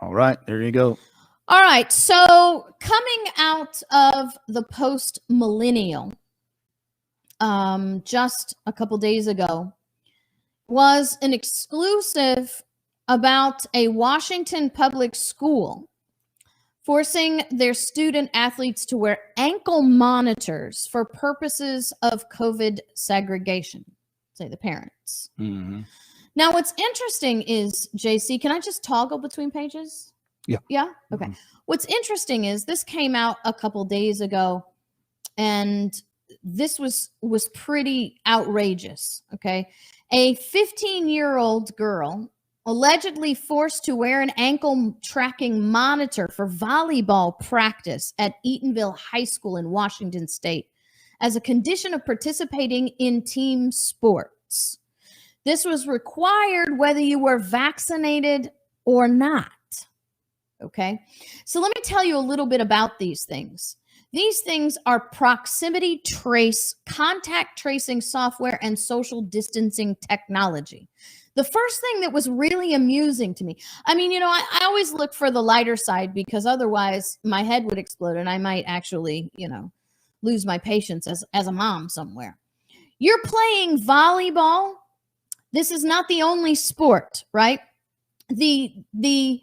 All right, there you go. All right, so coming out of the post-millennial, just a couple days ago, was an exclusive about a Washington public school forcing their student athletes to wear ankle monitors for purposes of COVID segregation, say the parents. Mm-hmm. Now, what's interesting is, JC, can I just toggle between pages? Yeah. Yeah? Okay. Mm-hmm. What's interesting is this came out a couple days ago, and this was pretty outrageous, okay? A 15-year-old girl allegedly forced to wear an ankle tracking monitor for volleyball practice at Eatonville High School in Washington State as a condition of participating in team sports. This was required whether you were vaccinated or not. Okay, so let me tell you a little bit about these things. These things are proximity trace, contact tracing software, and social distancing technology. The first thing that was really amusing to me, I mean, you know, I always look for the lighter side because otherwise my head would explode and I might actually, you know, lose my patience as a mom somewhere. You're playing volleyball. This is not the only sport, right? The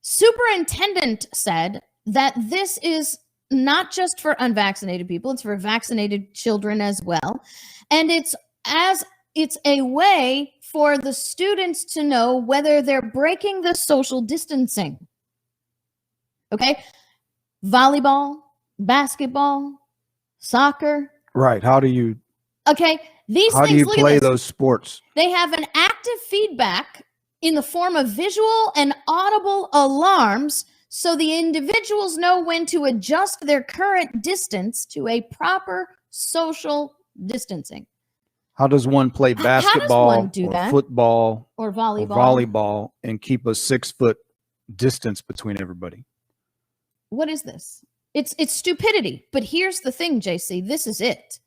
superintendent said that this is not just for unvaccinated people, it's for vaccinated children as well. And it's a way for the students to know whether they're breaking the social distancing. Okay? Volleyball, basketball, soccer. Right. How do you Okay, these how things, do you look play at this. those sports? They have an active feedback in the form of visual and audible alarms so the individuals know when to adjust their current distance to a proper social distancing. How does one play basketball or football or volleyball and keep a 6-foot distance between everybody? What is this? It's stupidity. But here's the thing, JC, this is it.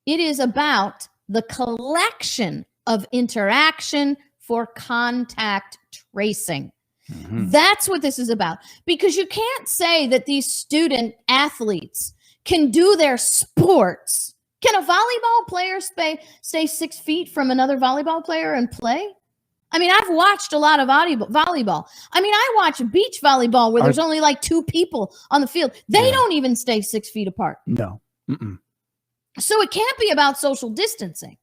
It is about the collection of interaction for contact tracing. Mm-hmm. That's what this is about. Because you can't say that these student athletes can do their sports. Can a volleyball player stay 6 feet from another volleyball player and play? I mean, I've watched a lot of volleyball. I mean, I watch beach volleyball where there's only like 2 people on the field. They don't even stay 6 feet apart. No. Mm-mm. So it can't be about social distancing.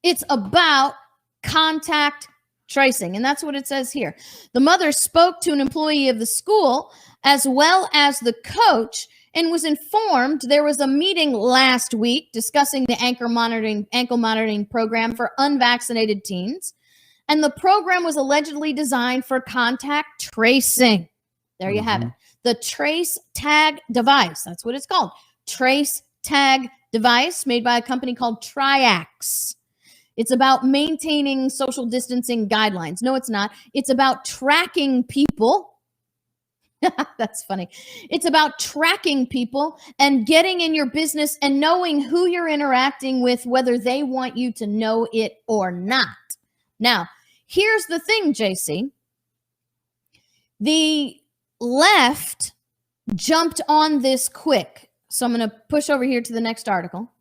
It's about contact tracing. And that's what it says here. The mother spoke to an employee of the school as well as the coach and was informed there was a meeting last week discussing the ankle monitoring program for unvaccinated teens. And the program was allegedly designed for contact tracing. There you have it. The Trace Tag device. That's what it's called. Trace Tag device made by a company called Triax. It's about maintaining social distancing guidelines. No, it's not. It's about tracking people. That's funny. It's about tracking people and getting in your business and knowing who you're interacting with, whether they want you to know it or not. Now, here's the thing, JC. The left jumped on this quick. So I'm going to push over here to the next article.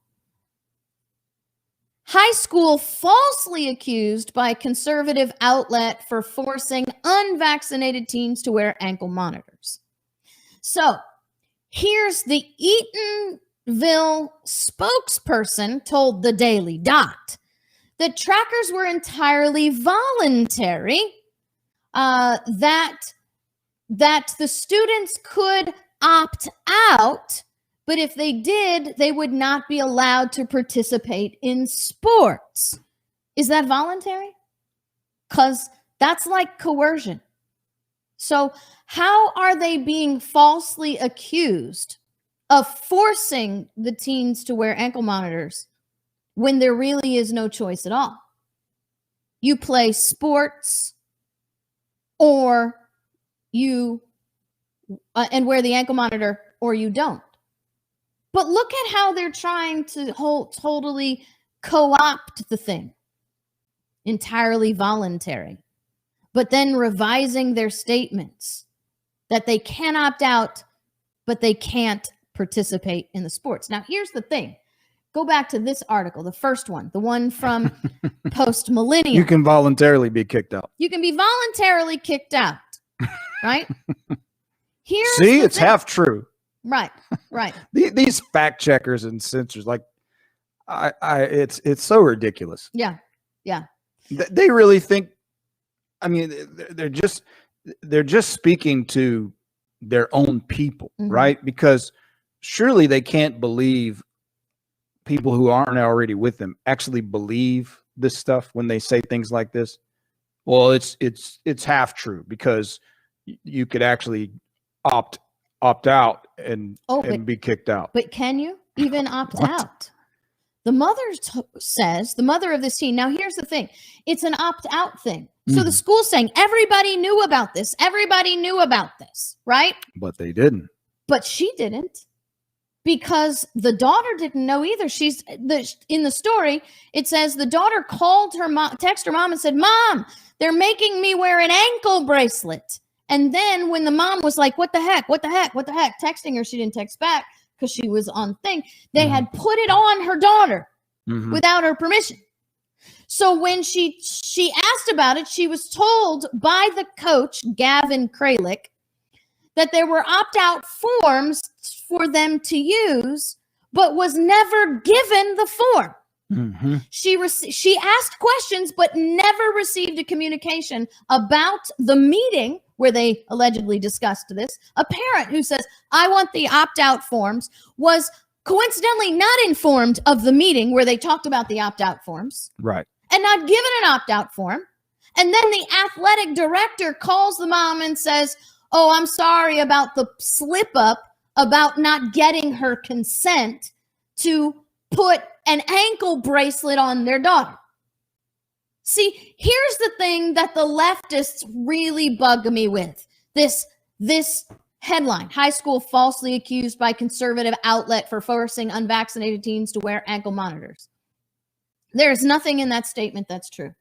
High school falsely accused by conservative outlet for forcing unvaccinated teens to wear ankle monitors. So here's the Eatonville spokesperson told the Daily Dot that trackers were entirely voluntary, that the students could opt out, but if they did, they would not be allowed to participate in sports. Is that voluntary? Because that's like coercion. So how are they being falsely accused of forcing the teens to wear ankle monitors when there really is no choice at all? You play sports or you and wear the ankle monitor or you don't. But look at how they're trying to totally co-opt the thing. Entirely voluntary. But then revising their statements. that they can opt out, but they can't participate in the sports. Now, here's the thing. Go back to this article, the first one, the one from Post-Millennial. You can voluntarily be kicked out. You can be voluntarily kicked out, right? Here's See, it's thing. half true. Right. These fact checkers and censors, like, it's so ridiculous. Yeah. They really think. I mean, they're just speaking to their own people, right? Because surely they can't believe people who aren't already with them actually believe this stuff when they say things like this. Well, it's half true, because you could actually opt out and be kicked out. But can you even opt out? The mother says, the mother of this teen. Now, here's the thing. It's an opt-out thing. So the school's saying everybody knew about this. Everybody knew about this, right? But they didn't. But she didn't, because the daughter didn't know either. In the story, it says the daughter called her mom, texted her mom and said, "Mom, they're making me wear an ankle bracelet." And then when the mom was like, what the heck, texting her, she didn't text back because she was on thing. They had put it on her daughter without her permission. So when she asked about it, she was told by the coach, Gavin Kralik, that there were opt-out forms for them to use, but was never given the form. She asked questions, but never received a communication about the meeting where they allegedly discussed this. A parent who says, "I want the opt-out forms," was coincidentally not informed of the meeting where they talked about the opt-out forms. Right. And not given an opt-out form. And then the athletic director calls the mom and says, "Oh, I'm sorry about the slip up about not getting her consent to put an ankle bracelet on their daughter." See, here's the thing that the leftists really bug me with. This headline: high school falsely accused by conservative outlet for forcing unvaccinated teens to wear ankle monitors. There's nothing in that statement that's true.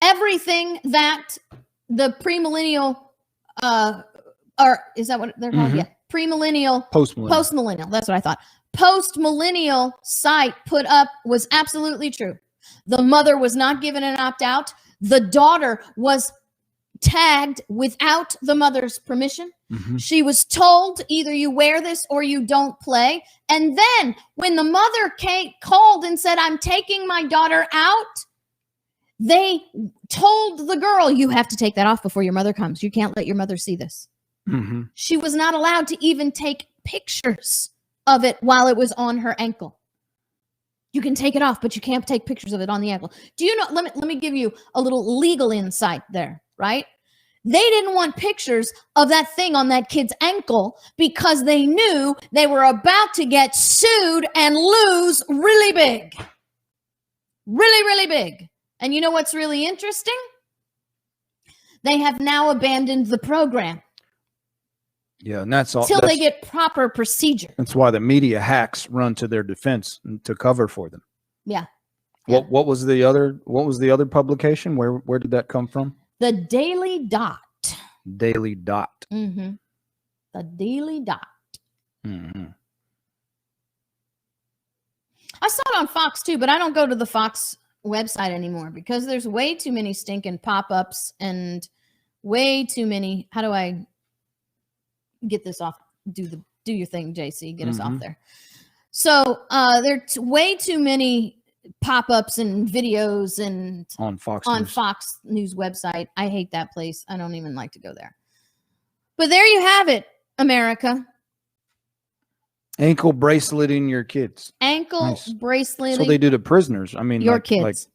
Everything that the premillennial, or is that what they're called? Yeah. Premillennial, postmillennial. That's what I thought. Postmillennial site put up was absolutely true. The mother was not given an opt-out. The daughter was tagged without the mother's permission. She was told either you wear this or you don't play. And then when the mother called and said, "I'm taking my daughter out," they told the girl, "You have to take that off before your mother comes. You can't let your mother see this." She was not allowed to even take pictures of it while it was on her ankle. You can take it off, but you can't take pictures of it on the ankle. Do you know? Let me give you a little legal insight there, right? They didn't want pictures of that thing on that kid's ankle because they knew they were about to get sued and lose really big. Really, really big. And you know what's really interesting? They have now abandoned the program. Yeah, and that's all. Till they get proper procedure. That's why the media hacks run to their defense and to cover for them. Yeah. What was the other publication? Where did that come from? The Daily Dot. Daily Dot. The Daily Dot. I saw it on Fox too, but I don't go to the Fox website anymore because there's way too many stinking pop-ups and way too many. How do I get this off? Do your thing, JC. Get us off there. So there's way too many pop-ups and videos and on Fox News website. I hate that place. I don't even like to go there. But there you have it, America. Ankle braceleting your kids. Ankle braceleting. So they do to prisoners. I mean, your kids.